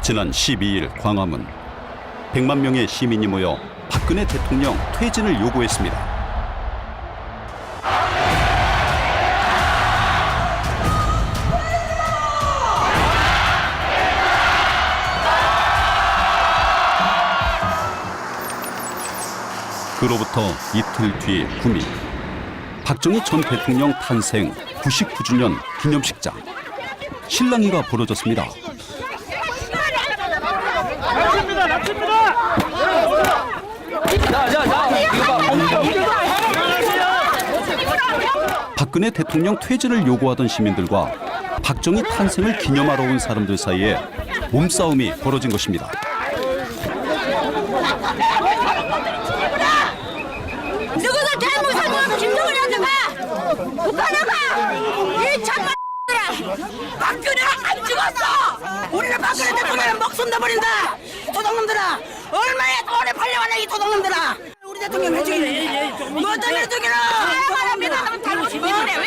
지난 12일 광화문 100만 명의 시민이 모여 박근혜 대통령 퇴진을 요구했습니다. 그로부터 이틀 뒤 9일 박정희 전 대통령 탄생 99주년 기념식장. 실랑이가 벌어졌습니다. 박근혜 대통령 퇴진을 요구하던 시민들과 박정희 탄생을 기념하러 온 사람들 사이에 몸싸움이 벌어진 것입니다. 누구도 대무사는 김정은이한테 가! 북한에 가! 이 참말들아! 박근혜가 안 죽었어! 우리는 박근혜 대통령을 목숨 내버린다! 도둑놈들아! 얼마에 오래 팔려가냐 이 도둑놈들아! 우리 대통령 왜 죽이래? 뭐 때문에 죽이노? 사람이다! 넌 잘못이 왜 그래 왜?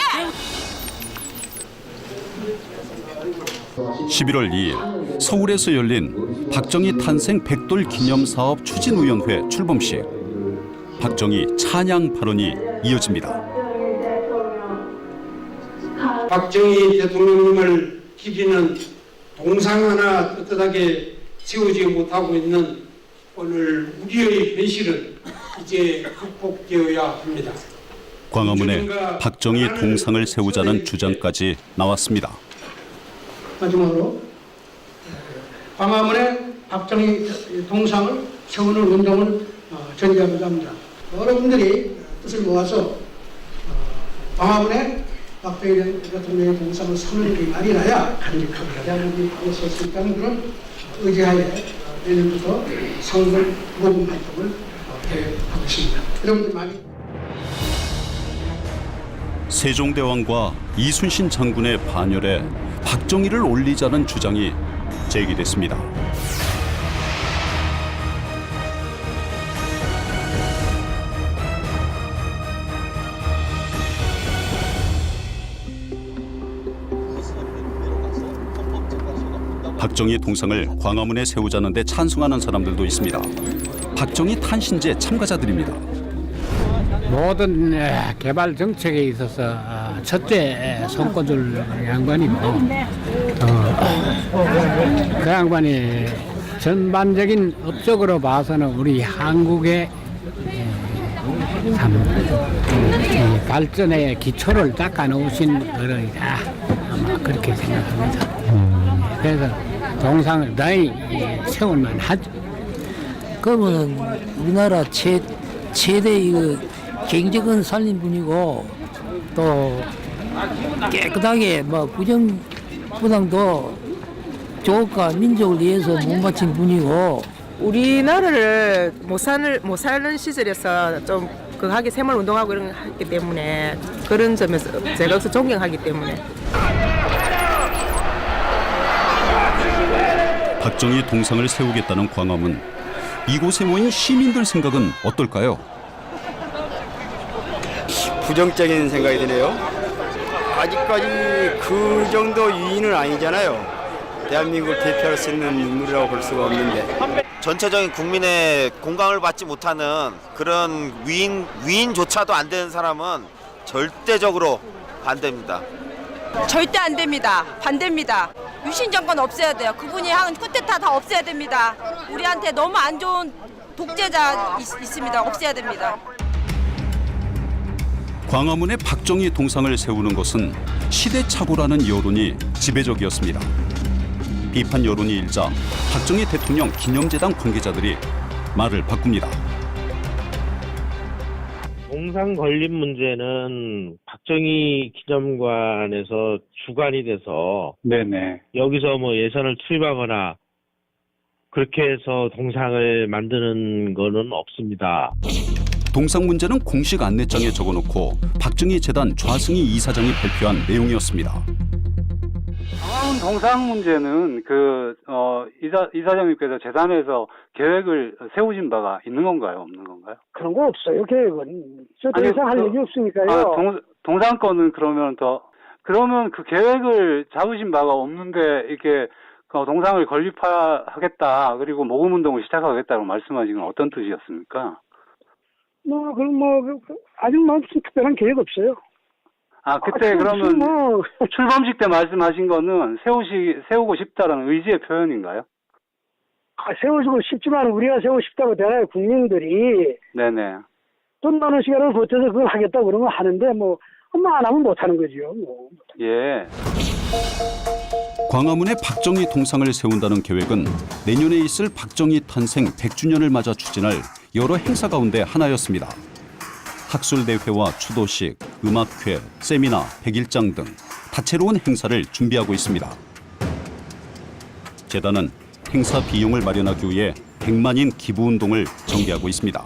11월 2일 서울에서 열린 박정희 탄생 백돌 기념사업 추진위원회 출범식. 박정희 찬양 발언이 이어집니다. 박정희 대통령님을 기리는 동상 하나 떳떳하게 세우지 못하고 있는 오늘 우리의 현실은 이제 극복되어야 합니다. 광화문에 박정희 동상을 세우자는 주장까지 나왔습니다. 마지막으로 광화문에 박정희 동상을 세우는 운동을 전개하고자 합니다. 여러분들이 뜻을 모아서 광화문에 박정희 대통령의 동상을 세우는 게 말이 나야 간직하고 대한민국이 바로 설 수 있다는 그런 의지하에 내년부터 상설 모금 활동을 계획하고 있습니다. 여러분들 많이 세종대왕과 이순신 장군의 반열에 박정희를 올리자는 주장이 제기됐습니다. 박정희 동상을 광화문에 세우자는 데 찬성하는 사람들도 있습니다. 박정희 탄신제 참가자들입니다. 모든 개발 정책에 있어서 첫째 손꼽을 양반이고 그 양반이 전반적인 업적으로 봐서는 우리 한국의 발전의 기초를 닦아놓으신 어른이다. 아마 그렇게 생각합니다. 그래서 동상을 너희 세울만 하죠. 그러면은 우리나라 최대 이거 경제권 살린 분이고 또 깨끗하게 뭐 부정부당도 조국과 민족을 위해서 못 바친 분이고 우리나라를 못 사는 시절에서 좀 극하게 새마을 운동하고 이런 거 했기 때문에 그런 점에서 제가 여기서 존경하기 때문에 박정희 동상을 세우겠다는 광화문. 이곳에 모인 시민들 생각은 어떨까요? 부정적인 생각이 드네요. 아직까지 그 정도 유인은 아니잖아요. 대한민국을 대표할 수 있는 인물이라고 볼 수가 없는데. 전체적인 국민의 공감을 받지 못하는 그런 위인조차도 안 되는 사람은 절대적으로 반대입니다. 절대 안 됩니다. 반대입니다. 유신 정권 없애야 돼요. 그분이 한 쿠데타 다 없애야 됩니다. 우리한테 너무 안 좋은 독재자 있습니다. 없애야 됩니다. 광화문에 박정희 동상을 세우는 것은 시대착오라는 여론이 지배적이었습니다. 비판 여론이 일자 박정희 대통령 기념재단 관계자들이 말을 바꿉니다. 동상 건립 문제는 박정희 기념관에서 주관이 돼서 네네. 여기서 뭐 예산을 투입하거나 그렇게 해서 동상을 만드는 거는 없습니다. 동상 문제는 공식 안내장에 적어놓고 박정희 재단 좌승희 이사장이 발표한 내용이었습니다. 광화문 동상 문제는 이사장님께서 재단에서 계획을 세우신 바가 있는 건가요, 없는 건가요? 그런 거 없어요. 계획은 저 더 이상 할 얘기 없으니까요. 동상권은 그러면 그 계획을 잡으신 바가 없는데 이렇게 그 동상을 건립하겠다, 그리고 모금운동을 시작하겠다고 말씀하신 건 어떤 뜻이었습니까? 아직 무슨 특별한 계획 없어요. 아, 그때 그러면 출범식 때 말씀하신 거는 세우고 싶다라는 의지의 표현인가요? 세우고 싶지만 우리가 세우고 싶다고 대나라 국민들이 네네. 돈 많은 시간을 버텨서 그걸 하겠다고 그러면 하는데 안 하면 못 하는 거지요. 예. 광화문에 박정희 동상을 세운다는 계획은 내년에 있을 박정희 탄생 100주년을 맞아 추진할 여러 행사 가운데 하나였습니다. 학술대회와 추도식, 음악회, 세미나, 백일장 등 다채로운 행사를 준비하고 있습니다. 재단은 행사 비용을 마련하기 위해 100만인 기부운동을 전개하고 있습니다.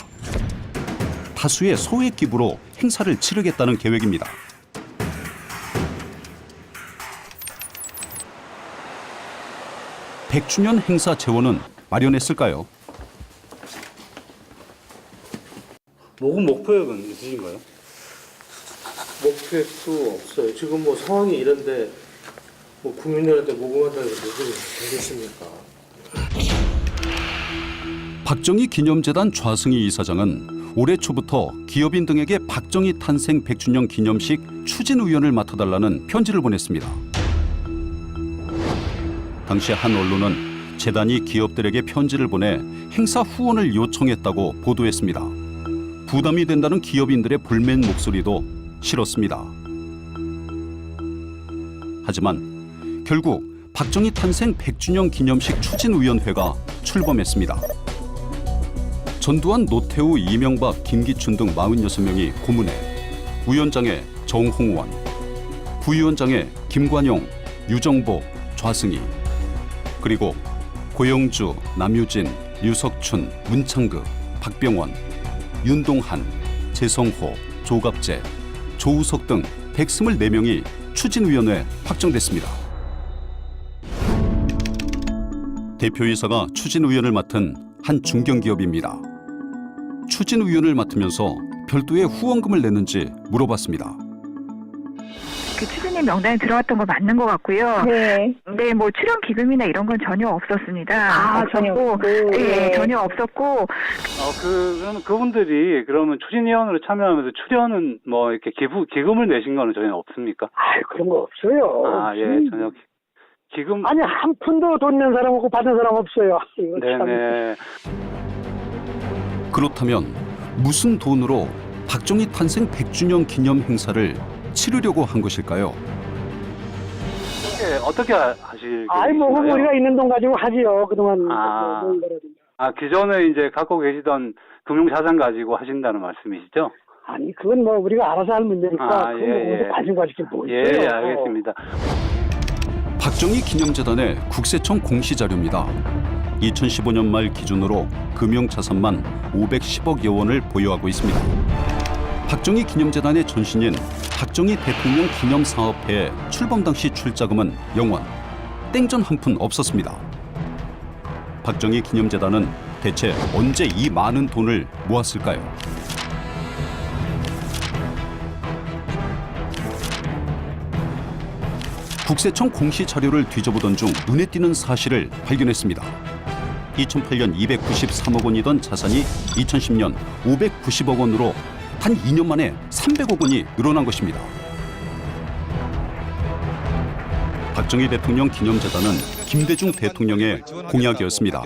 다수의 소액 기부로 행사를 치르겠다는 계획입니다. (100주년) 행사 재원은 마련했을까요? 모금 목표액은 있으신가요? 목표액도 없어요. 지금 뭐 상황이 이런데 뭐 국민들한테 모금한다고 해서 모금이 되겠습니까? 박정희 기념재단 좌승희 이사장은 올해 초부터 기업인 등에게 박정희 탄생 100주년 기념식 추진 의원을 맡아달라는 편지를 보냈습니다. 당시 한 언론은 재단이 기업들에게 편지를 보내 행사 후원을 요청했다고 보도했습니다. 부담이 된다는 기업인들의 볼멘 목소리도 실었습니다. 하지만 결국 박정희 탄생 100주년 기념식 추진위원회가 출범했습니다. 전두환, 노태우, 이명박, 김기춘 등 46명이 고문해 위원장에 정홍원, 부위원장에 김관용, 유정복, 좌승희, 그리고 고영주, 남유진, 유석춘, 문창극, 박병원, 윤동한, 재성호, 조갑재, 조우석 등 124명이 추진위원회에 확정됐습니다. 대표이사가 추진위원을 맡은 한 중견기업입니다. 추진위원을 맡으면서 별도의 후원금을 냈는지 물어봤습니다. 그 추진위 명단에 들어갔던 거 맞는 것 같고요. 네. 네, 뭐 출연 기금이나 이런 건 전혀 없었습니다. 전혀 없고. 네, 전혀 없었고. 그러면 그분들이 그러면 추진위원으로 참여하면서 출연은 뭐 이렇게 기금을 내신 거는 전혀 없습니까? 그런 거 없어요. 예, 전혀 기금. 아니, 한 푼도 돈 낸 사람 없고 받은 사람 없어요. 네네. 그렇다면 무슨 돈으로 박정희 탄생 100주년 기념 행사를 치르려고 한 것일까요? 어떻게 하실 뭐 계획이신가요? 우리가 있는 돈 가지고 하지요. 그동안 기존에 이제 갖고 계시던 금융자산 가지고 하신다는 말씀이시죠? 아니, 그건 뭐 우리가 알아서 할 문제니까 그건 가지고 가실 게 뭐 있어요. 예, 알겠습니다. 박정희 기념재단의 국세청 공시자료입니다. 2015년 말 기준으로 금융자산만 510억여 원을 보유하고 있습니다. 박정희 기념재단의 전신인 박정희 대통령 기념사업회의 출범 당시 출자금은 0원, 땡전 한 푼 없었습니다. 박정희 기념재단은 대체 언제 이 많은 돈을 모았을까요? 국세청 공시 자료를 뒤져보던 중 눈에 띄는 사실을 발견했습니다. 2008년 293억 원이던 자산이 2010년 590억 원으로 단 2년 만에 300억 원이 늘어난 것입니다. 박정희 대통령 기념재단은 김대중 대통령의 공약이었습니다.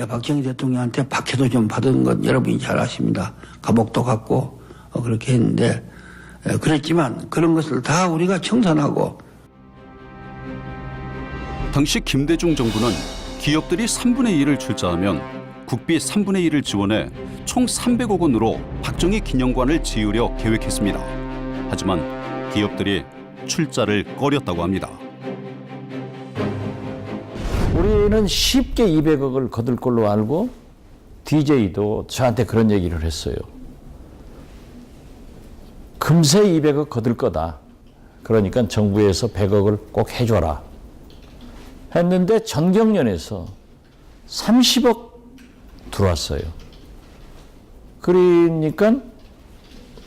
박정희 대통령한테 박해도 좀 받은 것 여러분이 잘 아십니다. 감옥도 갔고 그렇게 했는데 그랬지만 그런 것을 다 우리가 청산하고. 당시 김대중 정부는 기업들이 3분의 1을 출자하면 국비 3분의 1을 지원해 총 300억 원으로 박정희 기념관을 지으려 계획했습니다. 하지만 기업들이 출자를 꺼렸다고 합니다. 우리는 쉽게 200억을 거둘 걸로 알고 DJ도 저한테 그런 얘기를 했어요. 금세 200억 거둘 거다. 그러니까 정부에서 100억을 꼭 해줘라. 했는데 전경련에서 30억 들어왔어요. 그러니까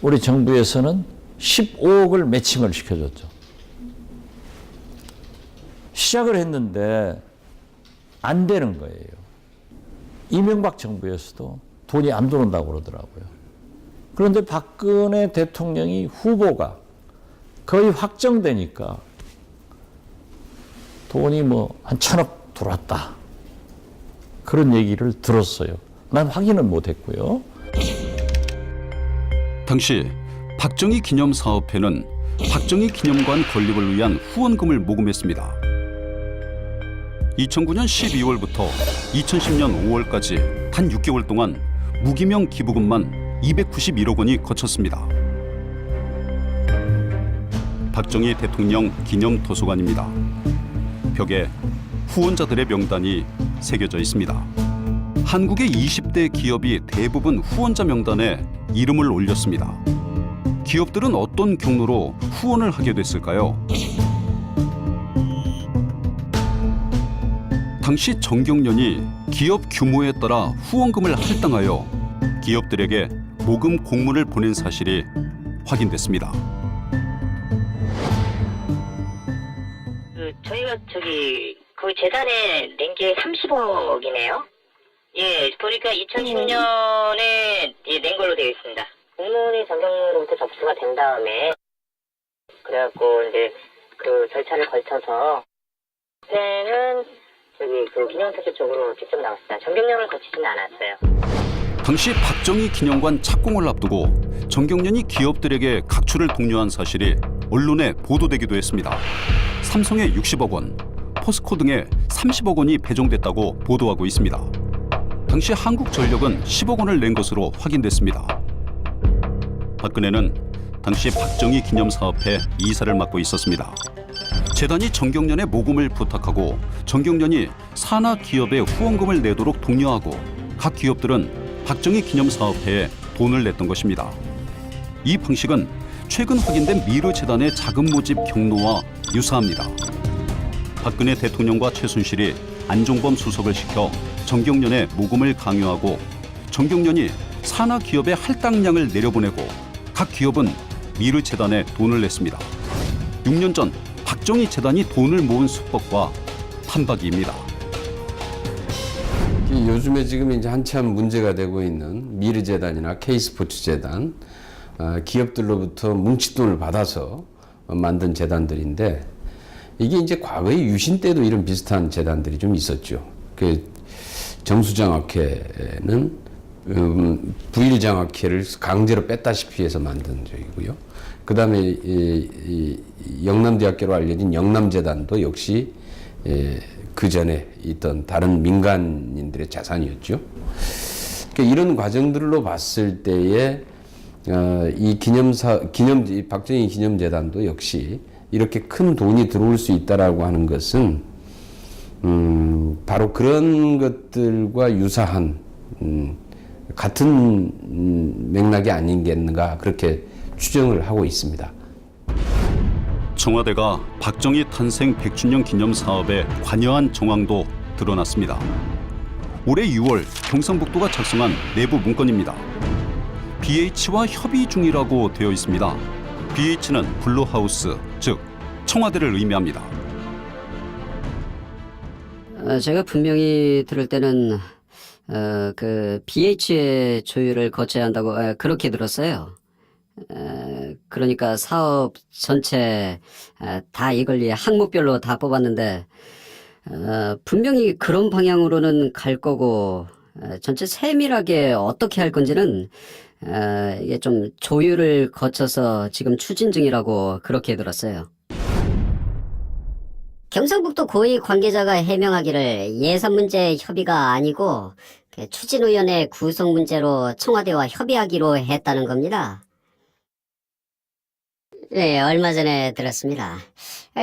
우리 정부에서는 15억을 매칭을 시켜줬죠. 시작을 했는데 안 되는 거예요. 이명박 정부에서도 돈이 안 들어온다고 그러더라고요. 그런데 박근혜 대통령이 후보가 거의 확정되니까 돈이 뭐 한 1,000억 들어왔다. 그런 얘기를 들었어요. 난 확인은 못했고요. 당시 박정희 기념사업회는 박정희 기념관 건립을 위한 후원금을 모금했습니다. 2009년 12월부터 2010년 5월까지 단 6개월 동안 무기명 기부금만 291억 원이 거쳤습니다. 박정희 대통령 기념도서관입니다. 벽에 후원자들의 명단이 새겨져 있습니다. 한국의 20대 기업이 대부분 후원자 명단에 이름을 올렸습니다. 기업들은 어떤 경로로 후원을 하게 됐을까요? 당시 정경련이 기업 규모에 따라 후원금을 할당하여 기업들에게 모금 공문을 보낸 사실이 확인됐습니다. 저희가 그 재단에 낸 게 30억이네요. 예, 보니까 2010년에 낸 걸로 되어 있습니다. 공문이 정경로부터 접수가 된 다음에 그래갖고 이제 그 절차를 거쳐서 그때는 그 기념투표 쪽으로 직접 나왔습니다. 정경련을 거치지는 않았어요. 당시 박정희 기념관 착공을 앞두고 정경련이 기업들에게 각출을 독려한 사실이 언론에 보도되기도 했습니다. 삼성에 60억 원, 포스코 등에 30억 원이 배정됐다고 보도하고 있습니다. 당시 한국전력은 10억 원을 낸 것으로 확인됐습니다. 박근혜는 당시 박정희 기념사업회 이사를 맡고 있었습니다. 재단이 정경련에 모금을 부탁하고 정경련이 산하 기업에 후원금을 내도록 독려하고 각 기업들은 박정희 기념사업회에 돈을 냈던 것입니다. 이 방식은 최근 확인된 미르재단의 자금 모집 경로와 유사합니다. 박근혜 대통령과 최순실이 안종범 수석을 시켜 정경련에 모금을 강요하고 정경련이 산하 기업의 할당량을 내려보내고 각 기업은 미르재단에 돈을 냈습니다. 6년 전 박정희 재단이 돈을 모은 수법과 판박이입니다. 요즘에 지금 이제 한참 문제가 되고 있는 미르재단이나 K스포츠재단, 기업들로부터 뭉칫돈을 받아서 만든 재단들인데 이게 이제 과거에 유신 때도 이런 비슷한 재단들이 좀 있었죠. 그 정수장학회는 부일장학회를 강제로 뺐다시피 해서 만든 적이고요. 그 다음에 이 영남대학교로 알려진 영남재단도 역시 그 전에 있던 다른 민간인들의 자산이었죠. 그러니까 이런 과정들로 봤을 때에 이 박정희 기념재단도 역시 이렇게 큰 돈이 들어올 수 있다라고 하는 것은 바로 그런 것들과 유사한 같은 맥락이 아닌가 그렇게 추정을 하고 있습니다. 청와대가 박정희 탄생 100주년 기념 사업에 관여한 정황도 드러났습니다. 올해 6월 경상북도가 작성한 내부 문건입니다. BH와 협의 중이라고 되어 있습니다. BH는 블루하우스, 즉 청와대를 의미합니다. 제가 분명히 들을 때는 그 BH의 조율을 거쳐야 한다고 그렇게 들었어요. 그러니까 사업 전체 다 이걸 항목별로 다 뽑았는데 분명히 그런 방향으로는 갈 거고 전체 세밀하게 어떻게 할 건지는 이게 좀 조율을 거쳐서 지금 추진 중이라고 그렇게 들었어요. 경상북도 고위 관계자가 해명하기를 예산 문제 협의가 아니고 추진위원회 구성 문제로 청와대와 협의하기로 했다는 겁니다. 네, 얼마 전에 들었습니다.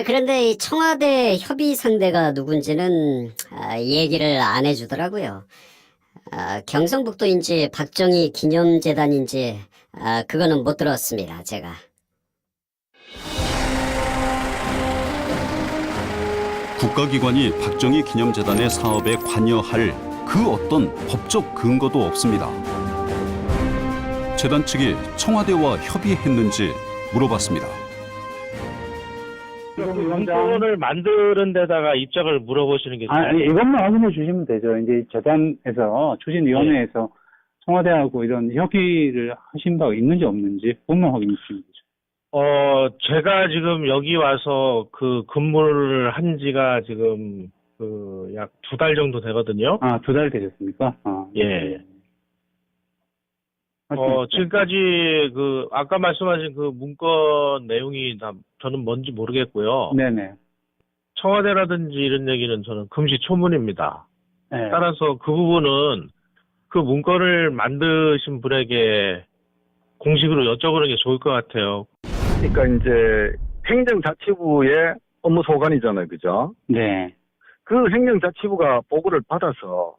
그런데 이 청와대 협의 상대가 누군지는 얘기를 안 해주더라고요. 경상북도인지 박정희 기념재단인지 그거는 못 들었습니다, 제가. 국가기관이 박정희 기념재단의 사업에 관여할 그 어떤 법적 근거도 없습니다. 재단 측이 청와대와 협의했는지 물어봤습니다. 문건을 만드는 데다가 입장을 물어보시는 게 아니, 이것만 확인해 주시면 되죠. 이제 재단에서, 추진위원회에서 청와대하고 이런 협의를 하신 바가 있는지 없는지 그것만 확인해 주시면 되죠. 제가 지금 여기 와서 그 근무를 한 지가 지금 약 2달 정도 되거든요. 아, 2달 되셨습니까? 예. 지금까지 아까 말씀하신 그 문건 내용이 저는 뭔지 모르겠고요. 네네. 청와대라든지 이런 얘기는 저는 금시초문입니다. 네. 따라서 그 부분은 그 문건을 만드신 분에게 공식으로 여쭤보는 게 좋을 것 같아요. 그러니까 이제 행정자치부의 업무 소관이잖아요, 그죠? 네. 그 행정자치부가 보고를 받아서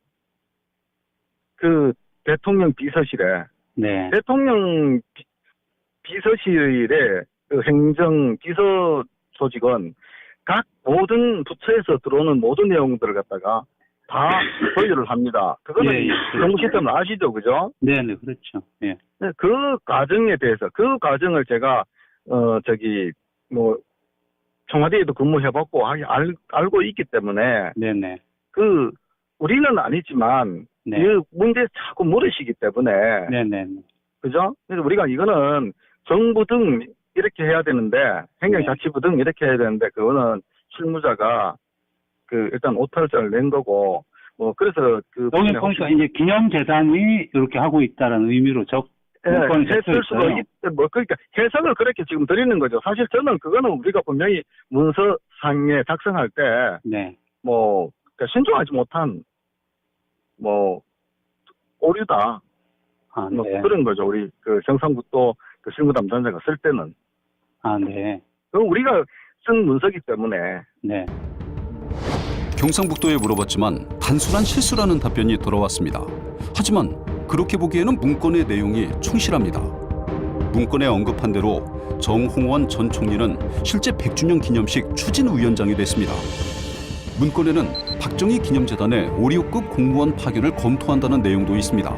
그 대통령 비서실에 네. 대통령 비서실의 그 행정 비서 조직은 각 모든 부처에서 들어오는 모든 내용들을 갖다가 다 보여를 합니다. 그거는 예, 예. 정부 시스템을 아시죠, 그죠? 네네, 그렇죠. 예. 그 과정에 대해서 그 과정을 제가 청와대에도 근무해봤고 알고 있기 때문에 네네. 우리는 아니지만 네. 그 문제 자꾸 물으시기 때문에 네네. 그죠? 그래서 우리가 이거는 정부 등 이렇게 해야 되는데 행정자치부 등 이렇게 해야 되는데 그거는 실무자가 일단 오탈자를 낸 거고 그래서 여기 보니까 이제 기념재단이 이렇게 하고 있다는 의미로 했을 수가 있기 때문에 그러니까 해석을 그렇게 지금 드리는 거죠. 사실 저는 그거는 우리가 분명히 문서상에 작성할 때 네. 그러니까 신중하지 못한 오류다. 네. 그런 거죠. 우리 경상북도 실무 담당자가 쓸 때는. 네. 그럼 우리가 쓴 문서기 때문에. 네. 경상북도에 물어봤지만 단순한 실수라는 답변이 돌아왔습니다. 하지만 그렇게 보기에는 문건의 내용이 충실합니다. 문건에 언급한 대로 정홍원 전 총리는 실제 100주년 기념식 추진위원장이 됐습니다. 문건에는 박정희 기념재단의 5, 6급 공무원 파견을 검토한다는 내용도 있습니다.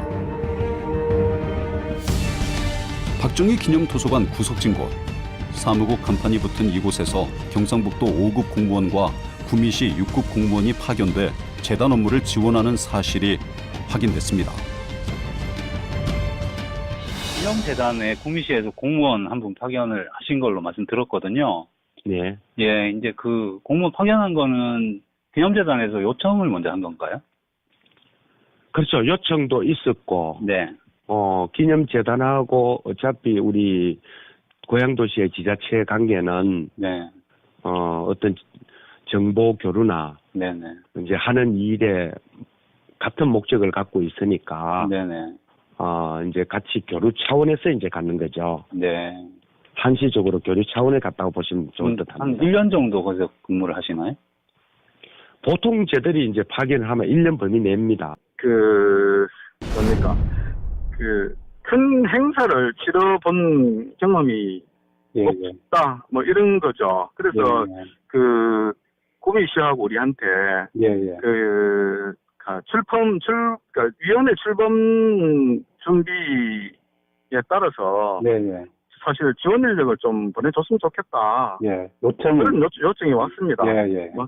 박정희 기념도서관 구석진 곳, 사무국 간판이 붙은 이곳에서 경상북도 5급 공무원과 구미시 6급 공무원이 파견돼 재단 업무를 지원하는 사실이 확인됐습니다. 기념재단에 구미시에서 공무원 한 분 파견을 하신 걸로 말씀 들었거든요. 네. 예, 이제 그 공무원 파견한 거는 기념재단에서 요청을 먼저 한 건가요? 그렇죠. 요청도 있었고. 네. 기념재단하고 어차피 우리 고향도시의 지자체 관계는 네. 어떤 정보 교류나 네네. 이제 하는 일에 같은 목적을 갖고 있으니까 네네. 이제 같이 교류 차원에서 이제 갖는 거죠. 네. 한시적으로 교류 차원에 갔다고 보시면 좋을 듯 한 합니다. 1년 정도 거기서 근무를 하시나요? 보통 저들이 이제 파견을 하면 1년 범위 냅니다. 큰 행사를 치러본 경험이 없다, 이런 거죠. 그래서 구미시하고 우리한테 위원회 출범 준비에 따라서 사실 지원 인력을 좀 보내줬으면 좋겠다. 그런 요청이 왔습니다.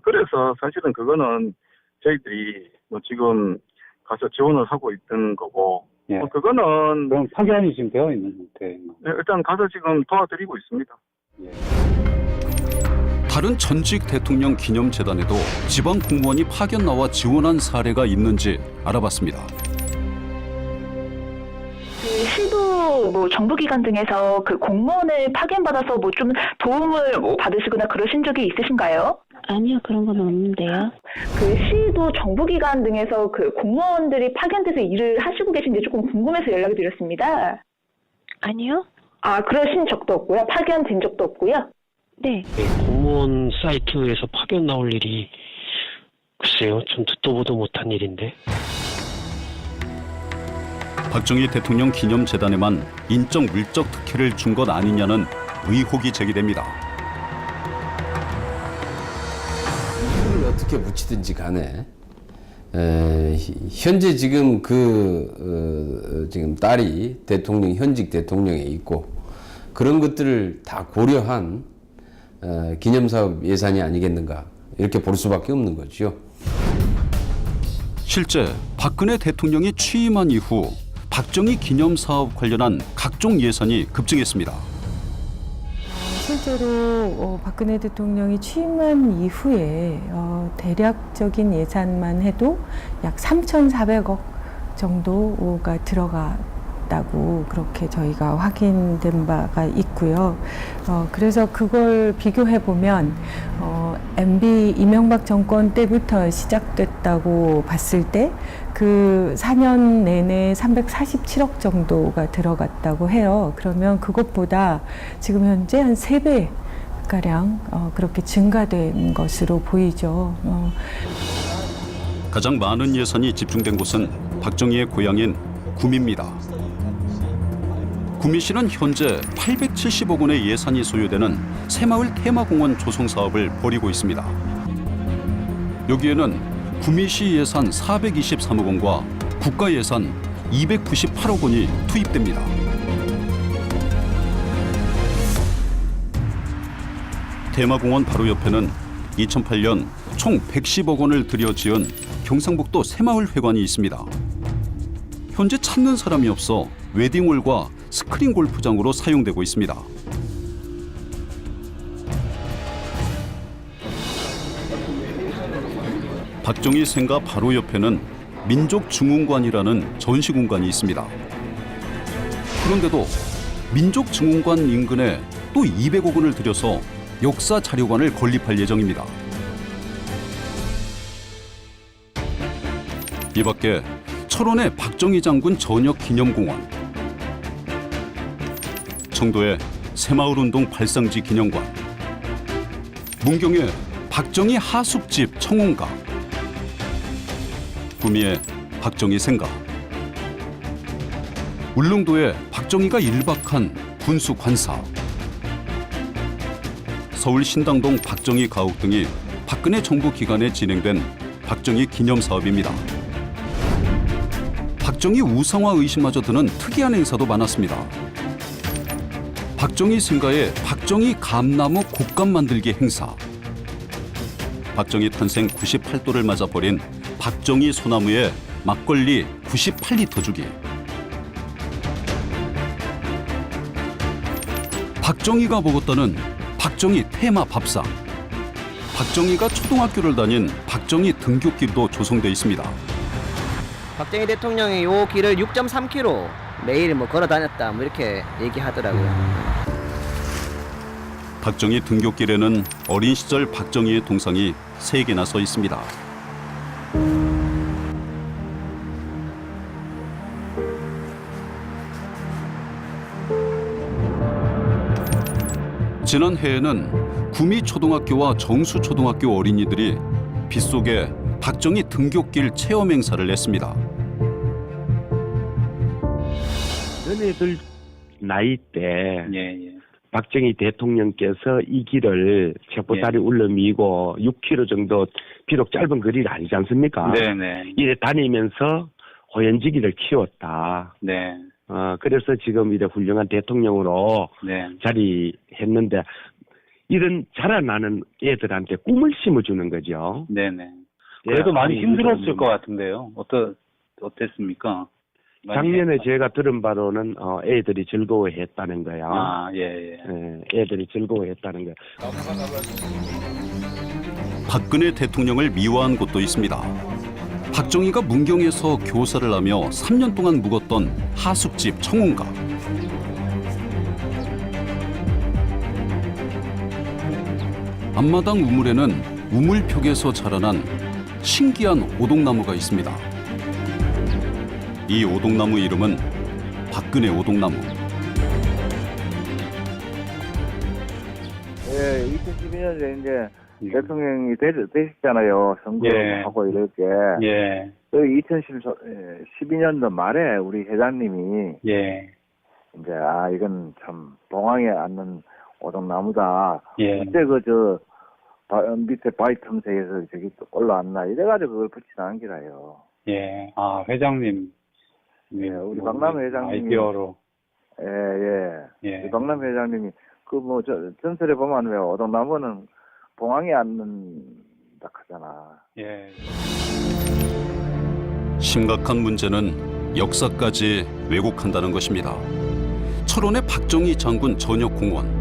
그래서 사실은 그거는 저희들이 지금 가서 지원을 하고 있던 거고. 그거는 그럼 파견이 지금 되어 있는 상태인가요? 일단 가서 지금 도와드리고 있습니다. 다른 전직 대통령 기념재단에도 지방 공무원이 파견 나와 지원한 사례가 있는지 알아봤습니다. 시도 정부기관 등에서 그 공무원을 파견받아서 좀 도움을 받으시거나 그러신 적이 있으신가요? 아니요, 그런 건 없는데요. 그 시도 정부기관 등에서 그 공무원들이 파견돼서 일을 하시고 계신지 조금 궁금해서 연락을 드렸습니다. 아니요. 그러신 적도 없고요? 파견된 적도 없고요? 네. 공무원 사이트에서 파견 나올 일이 글쎄요, 좀 듣도 보도 못한 일인데. 박정희 대통령 기념재단에만 인적 물적 특혜를 준 것 아니냐는 의혹이 제기됩니다. 이걸 어떻게 붙이든지 간에 현재 지금 지금 딸이 현직 대통령에 있고 그런 것들을 다 고려한 기념사업 예산이 아니겠는가 이렇게 볼 수밖에 없는 거죠. 실제 박근혜 대통령이 취임한 이후 박정희 기념사업 관련한 각종 예산이 급증했습니다. 실제로 박근혜 대통령이 취임한 이후에 대략적인 예산만 해도 약 3,400억 정도가 들어갔다고 그렇게 저희가 확인된 바가 있고요. 그래서 그걸 비교해 보면 MB 이명박 정권 때부터 시작됐다고 봤을 때 그 4년 내내 347억 정도가 들어갔다고 해요. 그러면 그것보다 지금 현재 한 3배 가량 그렇게 증가된 것으로 보이죠. 가장 많은 예산이 집중된 곳은 박정희의 고향인 구미입니다. 구미시는 현재 870억 원의 예산이 소요되는 새마을 테마공원 조성 사업을 벌이고 있습니다. 여기에는 구미시 예산 423억 원과 국가 예산 298억 원이 투입됩니다. 테마공원 바로 옆에는 2008년 총 110억 원을 들여 지은 경상북도 새마을회관이 있습니다. 현재 찾는 사람이 없어 웨딩홀과 스크린 골프장으로 사용되고 있습니다. 박정희 생가 바로 옆에는 민족증후관이라는 전시공간이 있습니다. 그런데도 민족증후관 인근에 또 200억 원을 들여서 역사자료관을 건립할 예정입니다. 이 밖에 철원의 박정희 장군 전역기념공원, 청도의 새마을운동 발상지 기념관, 문경의 박정희 하숙집 청혼가, 구미의 박정희 생가, 울릉도에 박정희가 1박한 군수 관사, 서울 신당동 박정희 가옥 등이 박근혜 정부 기간에 진행된 박정희 기념 사업입니다. 박정희 우상화 의심마저 드는 특이한 행사도 많았습니다. 박정희 생가의 박정희 감나무 곶감 만들기 행사, 박정희 탄생 98도를 맞아 버린 박정희 소나무에 막걸리 98리터 주기, 박정희가 먹었다는 박정희 테마 밥상, 박정희가 초등학교를 다닌 박정희 등굣길도 조성돼 있습니다. 박정희 대통령이 요 길을 6.3km 매일 걸어 다녔다 이렇게 얘기하더라고요. 박정희 등굣길에는 어린 시절 박정희의 동상이 3개나 서 있습니다. 지난해에는 구미초등학교와 정수초등학교 어린이들이 빗속에 박정희 등굣길 체험 행사를 했습니다. 너네들 나이 때 박정희 대통령께서 이 길을 첩보다리 울러미고 6km 정도 비록 짧은 거리가 아니지 않습니까? 네네. 이래 다니면서 호연지기를 키웠다. 네. 그래서 지금 이래 훌륭한 대통령으로 자리했는데 이런 자라나는 애들한테 꿈을 심어주는 거죠. 네네. 그래도 많이 힘들었을 것 같은데요. 어땠습니까? 작년에 제가 들은 바로는 애들이 즐거워했다는 거야. 애들이 즐거워했다는 거야. 박근혜 대통령을 미화한 곳도 있습니다. 박정희가 문경에서 교사를 하며 3년 동안 묵었던 하숙집 청혼가. 앞마당 우물에는 우물벽에서 자라난 신기한 오동나무가 있습니다. 이 오동나무 이름은 박근혜 오동나무. 2012년에 이제 대통령이 되셨잖아요. 선거하고 이렇게. 2012년도 말에 우리 회장님이 이제 이건 참 봉황에 앉는 오동나무다. 그때 밑에 바위 틈새에서 저기 또 올라왔나 이래가지고 그걸 붙이는 기라요. 회장님. 우리 박남 회장님이 아이디어로. 우리 박남 회장님이 그 뭐 전설에 보면 왜 오동나무는 봉황이 앉는다 하잖아. 예. 심각한 문제는 역사까지 왜곡한다는 것입니다. 철원의 박정희 장군 전역공원.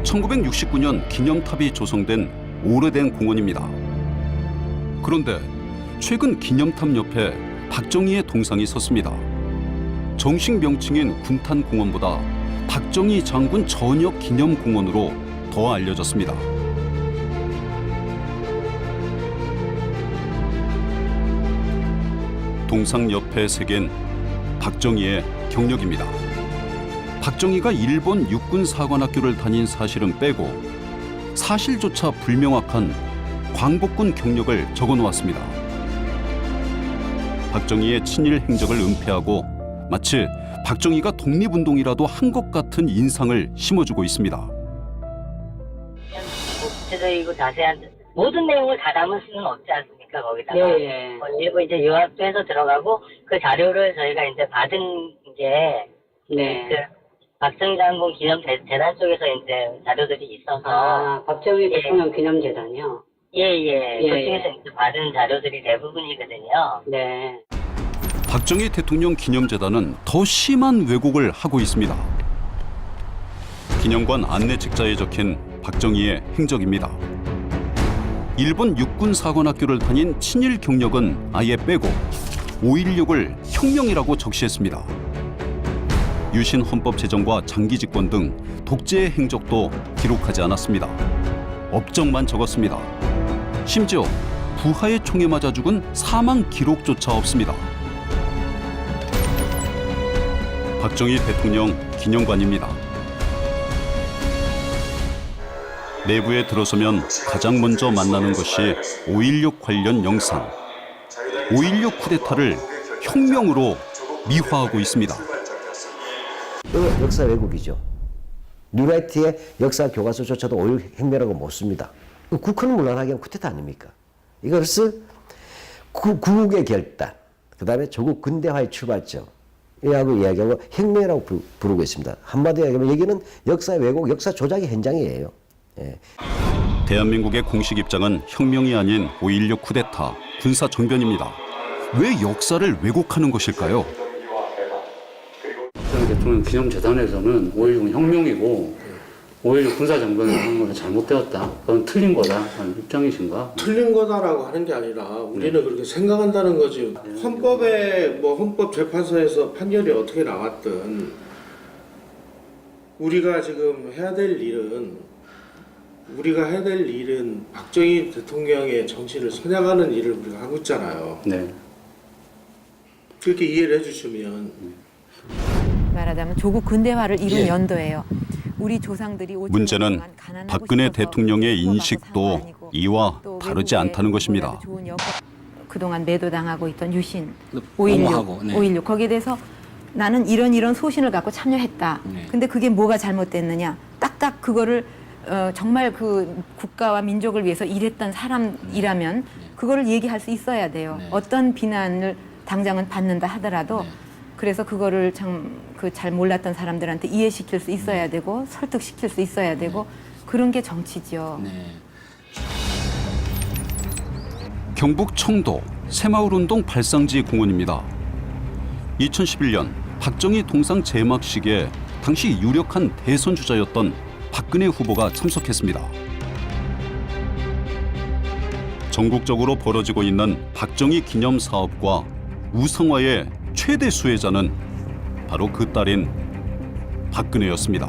1969년 기념탑이 조성된 오래된 공원입니다. 그런데 최근 기념탑 옆에 박정희의 동상이 섰습니다. 정식 명칭인 군탄공원보다 박정희 장군 전역 기념공원으로 더 알려졌습니다. 동상 옆에 새긴 박정희의 경력입니다. 박정희가 일본 육군사관학교를 다닌 사실은 빼고 사실조차 불명확한 광복군 경력을 적어놓았습니다. 박정희의 친일 행적을 은폐하고 마치 박정희가 독립운동이라도 한 것 같은 인상을 심어주고 있습니다. 구체적이고 자세한 모든 내용을 다 담을 수는 없지 않습니까? 거기다가 네. 일부 이제 요약도 해서 들어가고 그 자료를 저희가 이제 받은 게 네. 그 박정희 장군 기념 재단 쪽에서 이제 자료들이 있어서 박정희 대통령 기념재단이요? 예. 예. 그쪽에서 이제 받은 자료들이 대부분이거든요. 네. 박정희 대통령 기념재단은 더 심한 왜곡을 하고 있습니다. 기념관 안내 책자에 적힌 박정희의 행적입니다. 일본 육군사관학교를 다닌 친일 경력은 아예 빼고 5.16을 혁명이라고 적시했습니다. 유신 헌법 제정과 장기 집권 등 독재의 행적도 기록하지 않았습니다. 업적만 적었습니다. 심지어 부하의 총에 맞아 죽은 사망 기록조차 없습니다. 박정희 대통령 기념관입니다. 내부에 들어서면 가장 먼저 만나는 것이 5.16 관련 영상. 5.16 쿠데타를 혁명으로 미화하고 있습니다. 이거 역사 왜곡이죠. 뉴라이트의 역사 교과서조차도 5.16 혁명이라고 못 씁니다. 국헌을 문란하게 한 쿠데타 아닙니까? 이것을 구국의 결단, 그 다음에 조국 근대화의 출발점, 이라고 이야기하고 혁명이라고 부르고 있습니다. 한마디로 얘기하면 여기는 역사 왜곡, 역사 조작의 현장이에요. 예. 대한민국의 공식 입장은 혁명이 아닌 5.16 쿠데타, 군사 정변입니다. 왜 역사를 왜곡하는 것일까요? 박정희 대통령 기념재단에서는 5.16은 혁명이고 5.16 군사정변을 하는 건 잘못되었다. 그건 틀린 거다. 하는 입장이신가? 틀린 거다라고 하는 게 아니라 우리는 그렇게 생각한다는 거지. 헌법에 헌법재판소에서 판결이 어떻게 나왔든 우리가 지금 해야 될 일은 박정희 대통령의 정치를 선양하는 일을 우리가 하고 있잖아요. 네. 그렇게 이해를 해주시면. 말하자면 조국 근대화를 이룬 연도예요. 우리 조상들이 문제는 박근혜 대통령의 인식도 이와 다르지 않다는 것입니다. 그동안 매도당하고 있던 유신, 5.16 거기에 대해서 나는 이런 소신을 갖고 참여했다. 근데 그게 뭐가 잘못됐느냐. 딱딱 그거를 정말 그 국가와 민족을 위해서 일했던 사람이라면 그거를 얘기할 수 있어야 돼요. 어떤 비난을 당장은 받는다 하더라도 그래서 그거를 잘 몰랐던 사람들한테 이해시킬 수 있어야 되고 설득시킬 수 있어야 되고 그런 게 정치죠. 경북 청도 새마을운동 발상지 공원입니다. 2011년 박정희 동상 제막식에 당시 유력한 대선 주자였던 박근혜 후보가 참석했습니다. 전국적으로 벌어지고 있는 박정희 기념 사업과 우상화의 최대 수혜자는 바로 그 딸인 박근혜였습니다.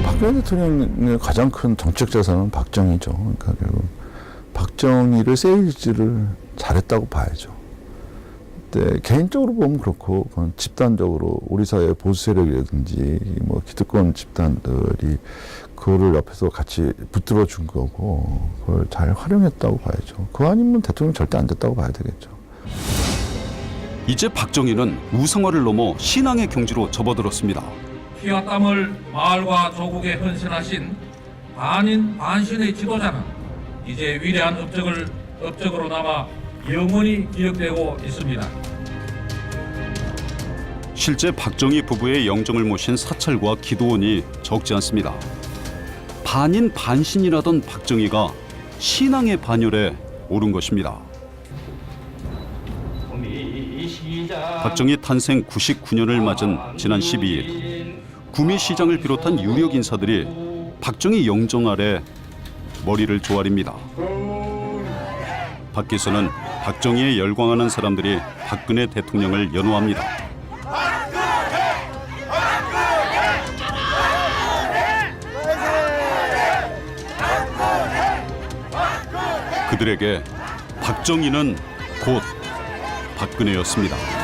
박근혜 대통령의 가장 큰 정책 자산은 박정희죠. 그러니까 결국 박정희를 세일즈를 잘했다고 봐야죠. 근데 개인적으로 보면 그렇고 집단적으로 우리 사회의 보수 세력이라든지 뭐 기득권 집단들이 그거를 옆에서 같이 붙들어 준 거고 그걸 잘 활용했다고 봐야죠. 그거 아니면 대통령 절대 안 됐다고 봐야 되겠죠. 이제 박정희는 우상화를 넘어 신앙의 경지로 접어들었습니다. 피와 땀을 마을과 조국에 헌신하신 반인 반신의 지도자는 이제 위대한 업적으로 남아 영원히 기억되고 있습니다. 실제 박정희 부부의 영정을 모신 사찰과 기도원이 적지 않습니다. 반인 반신이라던 박정희가 신앙의 반열에 오른 것입니다. 박정희 탄생 99년을 맞은 지난 12일 구미시장을 비롯한 유력 인사들이 박정희 영정 아래 머리를 조아립니다. 밖에서는 박정희에 열광하는 사람들이 박근혜 대통령을 연호합니다. 그들에게 박정희는 곧 박근혜였습니다.